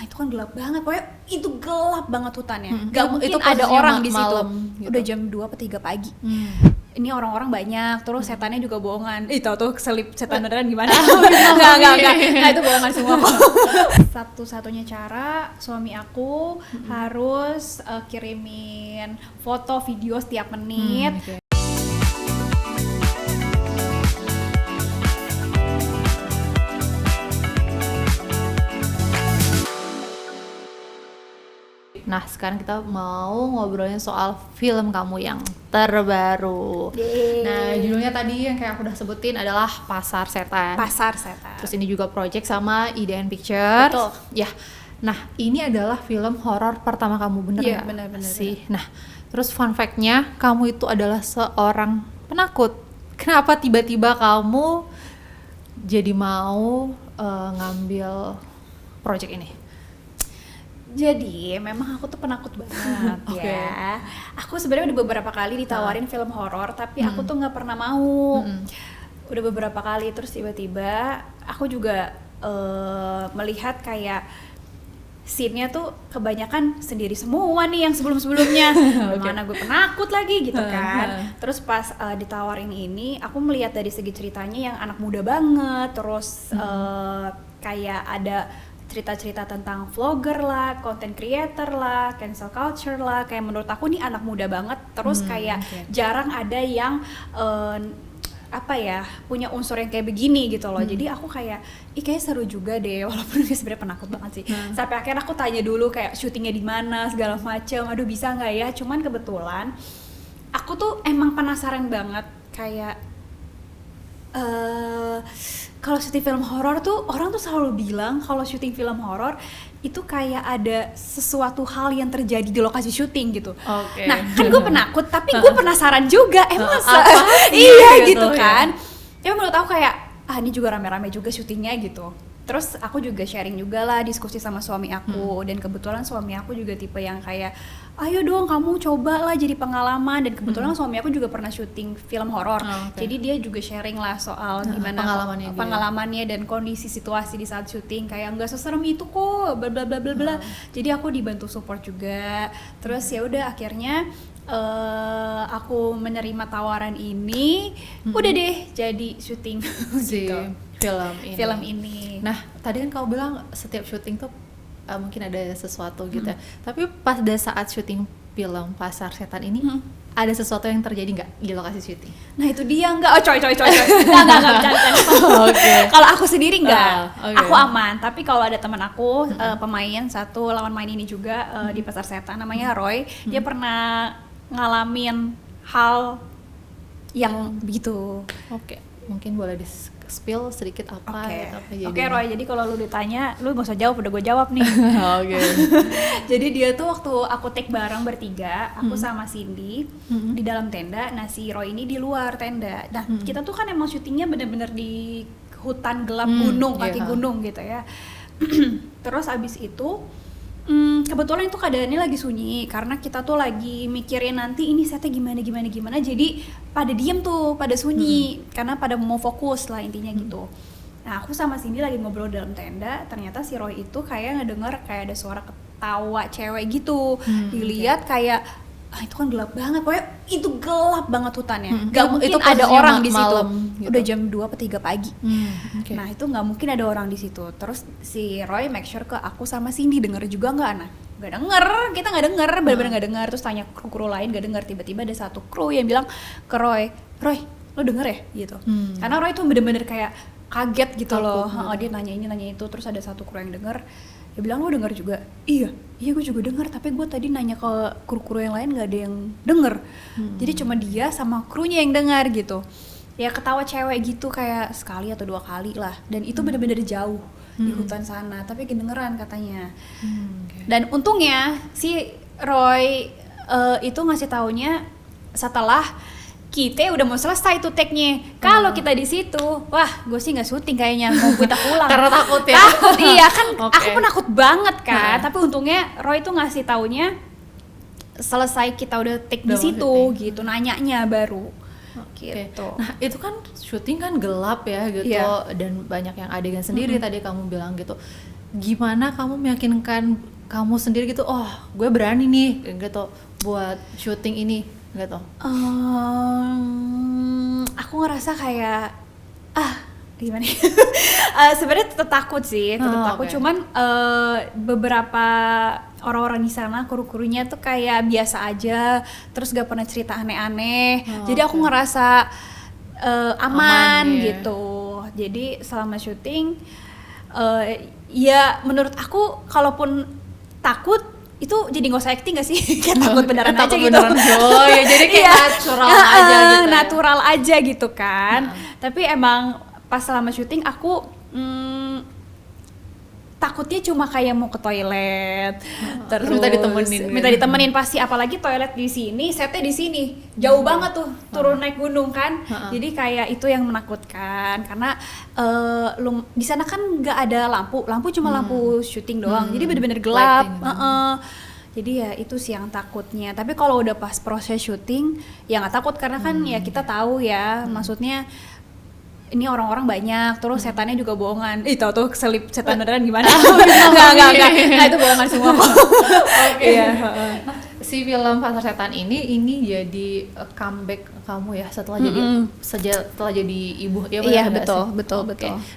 itu kan gelap banget, pokoknya itu gelap banget hutannya. Hmm. Gak mungkin Itu ada posisinya orang di situ. malam gitu. Udah jam 2 atau 3 pagi. Ini orang-orang banyak, terus setannya juga bohongan. Tahu tuh keselip setan beneran gimana? Enggak. Nah, itu bohongan semua kok. Satu-satunya cara suami aku harus kirimin foto video setiap menit. Okay. Nah, sekarang kita mau ngobrolin soal film kamu yang terbaru. Yeay. Nah, judulnya tadi yang kayak aku udah sebutin adalah Pasar Setan. Pasar Setan. Terus ini juga project sama IDN Pictures. Betul. Ya. Nah, ini adalah film horor pertama kamu, bener Iya, nggak? bener-bener. Sih. Nah, terus fun fact-nya, kamu itu adalah seorang penakut. Kenapa tiba-tiba kamu jadi mau ngambil project ini? Jadi memang aku tuh penakut banget ya. Aku sebenarnya udah beberapa kali ditawarin film horor, tapi aku tuh nggak pernah mau. Udah beberapa kali, terus tiba-tiba aku juga melihat kayak scene-nya tuh kebanyakan sendiri semua nih yang sebelum-sebelumnya. Mana gue penakut lagi gitu kan. Terus pas ditawarin ini, aku melihat dari segi ceritanya yang anak muda banget, terus kayak ada cerita-cerita tentang vlogger lah, content creator lah, cancel culture lah. Kayak menurut aku nih anak muda banget. Terus kayak jarang ada yang punya unsur yang kayak begini gitu loh. Jadi aku kayak, kayaknya seru juga deh, walaupun gue sebenarnya penakut banget sih. Sampai akhirnya aku tanya dulu kayak syutingnya di mana segala macem. Aduh bisa nggak ya? Cuman kebetulan aku tuh emang penasaran banget kayak kalau syuting film horor tuh orang tuh selalu bilang kalau syuting film horor itu kayak ada sesuatu hal yang terjadi di lokasi syuting gitu. Nah kan gue penakut tapi gue penasaran juga iya gitu kan. Ya menurut aku kayak ini juga rame-rame juga syutingnya gitu. Terus aku juga sharing juga lah, diskusi sama suami aku. Dan kebetulan suami aku juga tipe yang kayak ayo dong kamu coba lah jadi pengalaman. Dan kebetulan suami aku juga pernah syuting film horor. Jadi dia juga sharing lah soal gimana pengalamannya dan kondisi situasi di saat syuting. Kayak nggak seserem itu kok, bla bla bla bla bla. Jadi aku dibantu support juga. Terus ya udah akhirnya aku menerima tawaran ini. Udah deh jadi syuting gitu. Film ini. Nah, tadi kan kamu bilang setiap syuting tuh mungkin ada sesuatu gitu ya. Tapi pada saat syuting film Pasar Setan ini ada sesuatu yang terjadi nggak di lokasi syuting? Nah itu dia nggak. Coy. Nggak Kalau aku sendiri nggak. Aku aman. Tapi kalau ada teman aku pemain satu lawan main ini juga di Pasar Setan, namanya Roy. Dia pernah ngalamin hal yang begitu. Mungkin boleh di-spill sedikit apa gitu. Oke, Roy, jadi kalau lu ditanya, lu gak usah jawab, udah gue jawab nih. Jadi dia tuh waktu aku take bareng bertiga, aku sama Cindy di dalam tenda, nah si Roy ini di luar tenda. Nah kita tuh kan emang syutingnya bener-bener di hutan gelap gunung, kaki gunung gitu ya. Terus abis itu kebetulan itu keadaannya lagi sunyi karena kita tuh lagi mikirin nanti ini setnya gimana, jadi pada diem tuh, pada sunyi karena pada mau fokus lah intinya gitu. Nah aku sama Cindy lagi ngobrol dalam tenda, ternyata si Roy itu kayak ngedenger kayak ada suara ketawa cewek gitu. Dilihat kayak itu kan gelap banget, pokoknya itu gelap banget hutannya. Gak mungkin itu ada orang di situ. Gitu. Udah jam 2 atau 3 pagi. Nah itu gak mungkin ada orang di situ. Terus si Roy make sure ke aku sama Cindy, denger juga gak? Nah gak denger, kita gak denger, bener-bener gak denger. Terus tanya kru lain gak denger. Tiba-tiba ada satu kru yang bilang ke Roy, lo denger ya? Gitu. Karena Roy tuh bener-bener kayak kaget gitu loh. Dia nanya ini nanya itu. Terus ada satu kru yang denger, dia bilang lo denger juga? Iya gue juga denger, tapi gue tadi nanya ke kru-kru yang lain gak ada yang denger. Jadi cuma dia sama krunya yang dengar gitu. Ya ketawa cewek gitu kayak sekali atau 2 kali lah. Dan itu bener-bener jauh di hutan sana, tapi kedengeran katanya. Dan untungnya si Roy itu ngasih taunya setelah kita udah mau selesai tuh take-nya. Kalau kita di situ, wah, gue sih nggak syuting kayaknya, mau kita pulang. Karena takut ya? Takut, iya kan. Aku penakut banget kan. Tapi untungnya Roy tuh ngasih taunya selesai kita udah take di situ, gitu. Nanyanya baru. Gitu. Nah itu kan syuting kan gelap ya gitu, dan banyak yang adegan sendiri tadi kamu bilang gitu. gimana kamu meyakinkan kamu sendiri gitu, oh gue berani nih gitu buat syuting ini gitu? Aku ngerasa kayak gimana ya? Sebenarnya tetap takut sih, tetap takut. Okay. Cuman beberapa orang-orang di sana kru-krunya tuh kayak biasa aja, terus gak pernah cerita aneh-aneh. Jadi aku ngerasa aman ya. gitu. Jadi selama syuting, ya menurut aku kalaupun takut itu jadi nggak usah acting gak sih? Kayak takut beneran aja gitu. Oh ya, jadi kayak natural aja gitu. Natural aja gitu kan. Tapi emang pas selama syuting aku takutnya cuma kayak mau ke toilet, terus minta ditemenin pasti, apalagi toilet di sini, setnya di sini, jauh banget tuh, turun naik gunung kan, jadi kayak itu yang menakutkan karena di sana kan nggak ada lampu cuma lampu syuting doang, jadi bener-bener gelap, jadi ya itu sih yang takutnya. Tapi kalau udah pas proses syuting ya nggak takut karena kan ya kita tahu ya, maksudnya ini orang-orang banyak, terus setannya juga bohongan. Tahu tuh keselip setan beneran gimana? Enggak, itu bohongan semua kok. Iya. Si film Pasar Setan ini jadi comeback kamu ya setelah jadi ibu ya? Iya, betul.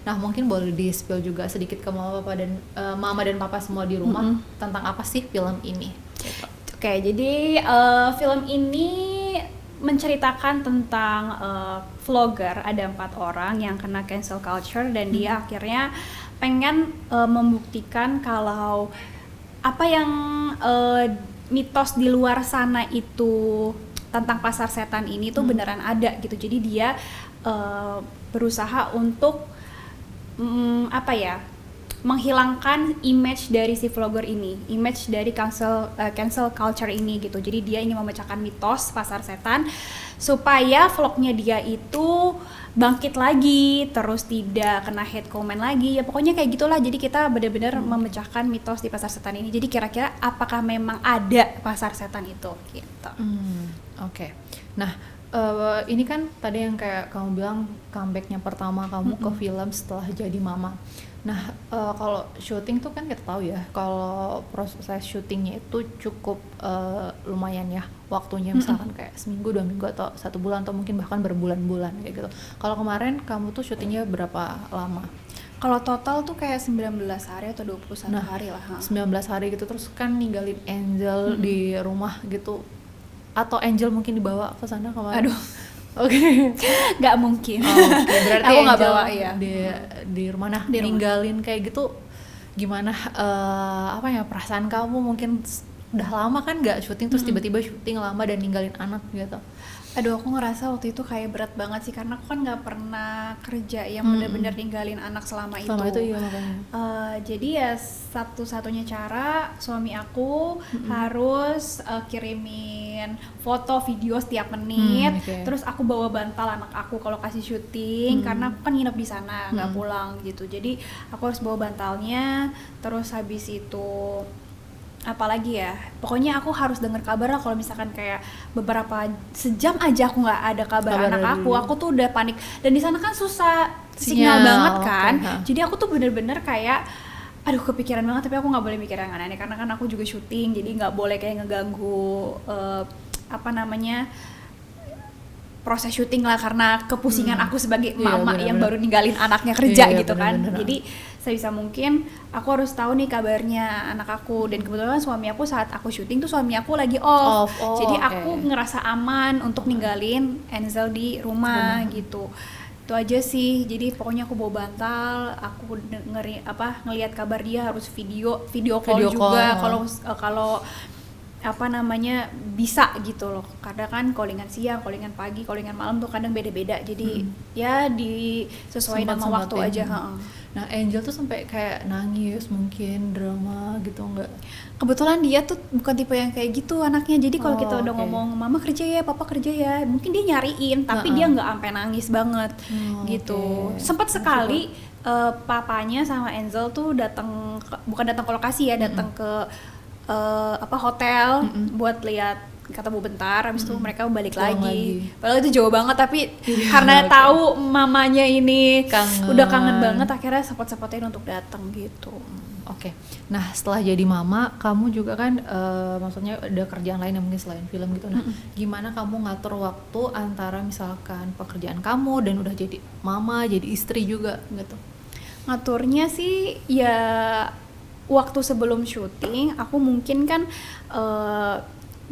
Nah mungkin boleh di spill juga sedikit ke mama dan papa semua di rumah tentang apa sih film ini? Oke, jadi film ini menceritakan tentang vlogger, ada 4 orang yang kena cancel culture dan dia akhirnya pengen membuktikan kalau apa yang mitos di luar sana itu tentang pasar setan ini tuh beneran ada gitu. Jadi dia berusaha untuk menghilangkan image dari si vlogger ini, image dari cancel culture ini gitu. Jadi dia ingin memecahkan mitos pasar setan supaya vlognya dia itu bangkit lagi, terus tidak kena hate comment lagi. Ya pokoknya kayak gitulah. Jadi kita benar-benar memecahkan mitos di pasar setan ini. Jadi kira-kira apakah memang ada pasar setan itu gitu. Oke. Nah, ini kan tadi yang kayak kamu bilang comebacknya pertama kamu ke film setelah jadi mama. Nah, kalau syuting tuh kan kita tahu ya, kalau proses syutingnya itu cukup lumayan ya waktunya, misalkan kayak seminggu, 2 minggu, atau 1 bulan, atau mungkin bahkan berbulan-bulan kayak gitu. Kalau kemarin kamu tuh syutingnya berapa lama? Kalau total tuh kayak 19 hari atau 21 hari lah. 19 hari gitu, terus kan ninggalin Angel di rumah gitu. Atau Angel mungkin dibawa ke sana kemarin? Aduh. Oke. Nggak mungkin. Berarti aku nggak Angel bawa ya. Di rumah. Nah, di ninggalin rumah kayak gitu gimana perasaan kamu? Mungkin udah lama kan nggak syuting, terus tiba-tiba syuting lama dan ninggalin anak gitu. Aduh, aku ngerasa waktu itu kayak berat banget sih karena aku kan nggak pernah kerja yang benar-benar ninggalin anak selama itu. Iya, makanya. Jadi ya satu-satunya cara suami aku harus kirimin foto video setiap menit. Terus aku bawa bantal anak aku kalau kasih syuting karena aku kan nginep di sana nggak pulang gitu. Jadi aku harus bawa bantalnya. Terus habis itu apalagi ya, pokoknya aku harus dengar kabar lah kalau misalkan kayak beberapa sejam aja aku nggak ada kabar anak aku tuh udah panik. Dan di sana kan susah sinyal banget kan, jadi aku tuh bener-bener kayak aduh kepikiran banget, tapi aku nggak boleh mikir yang aneh-aneh karena kan aku juga syuting, jadi nggak boleh kayak ngeganggu proses syuting lah, karena kepusingan aku sebagai mama yang baru ninggalin anaknya kerja gitu kan. Jadi sebisa mungkin aku harus tahu nih kabarnya anak aku, dan kebetulan suami aku saat aku syuting tuh suami aku lagi off. Jadi aku ngerasa aman untuk ninggalin Enzel di rumah gitu. Itu aja sih. Jadi pokoknya aku bawa bantal, aku ngelihat kabar dia, harus video call juga kalau bisa gitu loh. Kadang kan callingan siang, callingan pagi, callingan malam tuh kadang beda-beda. Jadi ya disesuaikan sama waktu aja. Nah, Angel tuh sampai kayak nangis, mungkin drama gitu enggak? Kebetulan dia tuh bukan tipe yang kayak gitu anaknya. Jadi kalau kita udah ngomong mama kerja ya, papa kerja ya, mungkin dia nyariin, tapi dia nggak sampai nangis banget gitu. Sempat sekali papanya sama Angel tuh bukan datang ke lokasi ya, datang ke hotel buat lihat, ketemu bentar, habis itu mereka balik lagi. Padahal itu jauh banget, tapi karena tahu mamanya ini udah kangen banget, akhirnya sempat-sempatin untuk datang gitu. Oke. Nah, setelah jadi mama, kamu juga kan maksudnya ada kerjaan lain yang mungkin selain film gitu. Nah, gimana kamu ngatur waktu antara misalkan pekerjaan kamu dan udah jadi mama, jadi istri juga gitu? Ngaturnya sih ya waktu sebelum syuting aku mungkin kan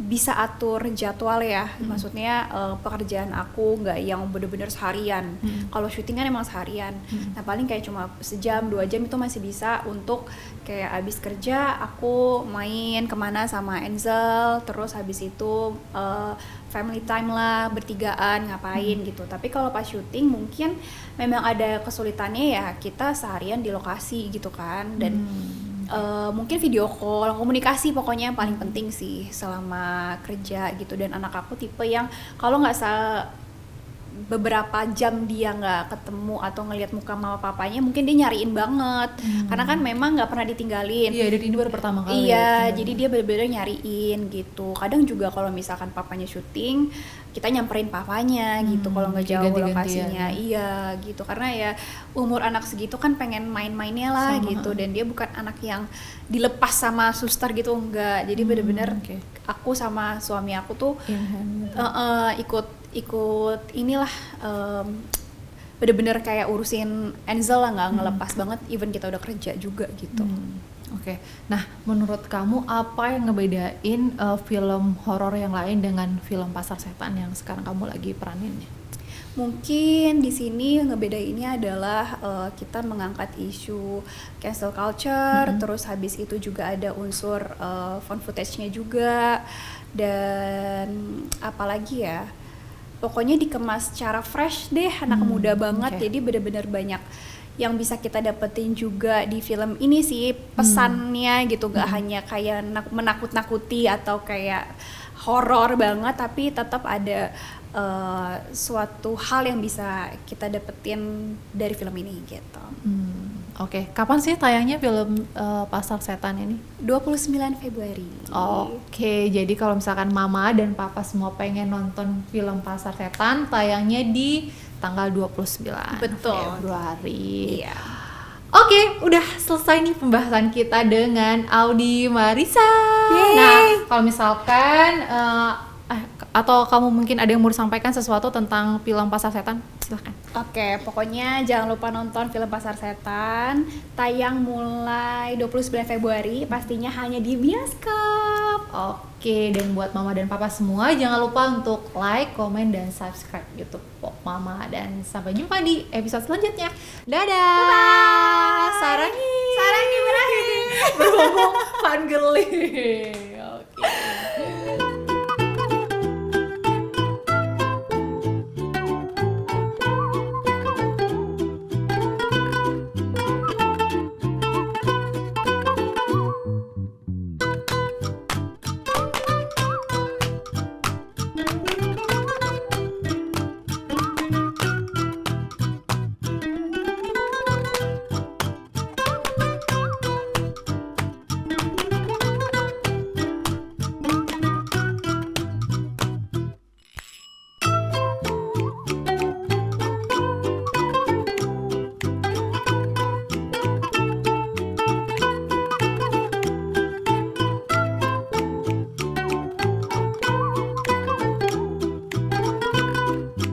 bisa atur jadwal ya, maksudnya pekerjaan aku nggak yang bener-bener seharian. Kalau syuting kan emang seharian. Nah paling kayak cuma sejam 2 jam itu masih bisa untuk kayak abis kerja aku main kemana sama Enzel, terus habis itu family time lah, bertigaan ngapain gitu. Tapi kalau pas syuting mungkin memang ada kesulitannya ya, kita seharian di lokasi gitu kan, dan mungkin video call, komunikasi pokoknya yang paling penting sih selama kerja gitu. Dan anak aku tipe yang kalau nggak beberapa jam dia nggak ketemu atau ngelihat muka mama papanya, mungkin dia nyariin banget, karena kan memang nggak pernah ditinggalin. Iya, dari ini baru pertama kali. Iya, jadi dia bener-bener nyariin gitu. Kadang juga kalau misalkan papanya syuting, kita nyamperin papanya gitu kalau nggak jauh lokasinya. Iya gitu, karena ya umur anak segitu kan pengen main-mainnya lah sama, gitu. Dan dia bukan anak yang dilepas sama suster gitu, enggak. Jadi bener-bener aku sama suami aku tuh ikut inilah, bener-bener kayak urusin Enzel lah, nggak ngelepas banget even kita udah kerja juga gitu. Oke. Nah, menurut kamu apa yang ngebedain film horor yang lain dengan film Pasar Setan yang sekarang kamu lagi peranin? Mungkin di sini ngebedainnya adalah kita mengangkat isu cancel culture, terus habis itu juga ada unsur found footage-nya juga, dan apalagi ya, pokoknya dikemas secara fresh deh, anak muda banget. Jadi benar-benar banyak yang bisa kita dapetin juga di film ini sih, pesannya gitu, gak hanya kayak menakut-nakuti atau kayak horor banget, tapi tetap ada suatu hal yang bisa kita dapetin dari film ini gitu. Oke. Kapan sih tayangnya film Pasar Setan ini? 29 Februari. Oke, jadi kalau misalkan mama dan papa semua pengen nonton film Pasar Setan, tayangnya di tanggal 29 Februari. Iya. Oke, udah selesai nih pembahasan kita dengan Audi Marissa. Yeay. Nah, kalau misalkan atau kamu mungkin ada yang mau disampaikan sesuatu tentang film Pasar Setan, silahkan. Oke, pokoknya jangan lupa nonton film Pasar Setan, tayang mulai 29 Februari, pastinya hanya di bioskop. Oke, dan buat mama dan papa semua, jangan lupa untuk like, komen, dan subscribe YouTube Pop Mama. Dan sampai jumpa di episode selanjutnya. Dadah! Bye-bye! Sarangi berakhir! Berhubung fangirling. Oke.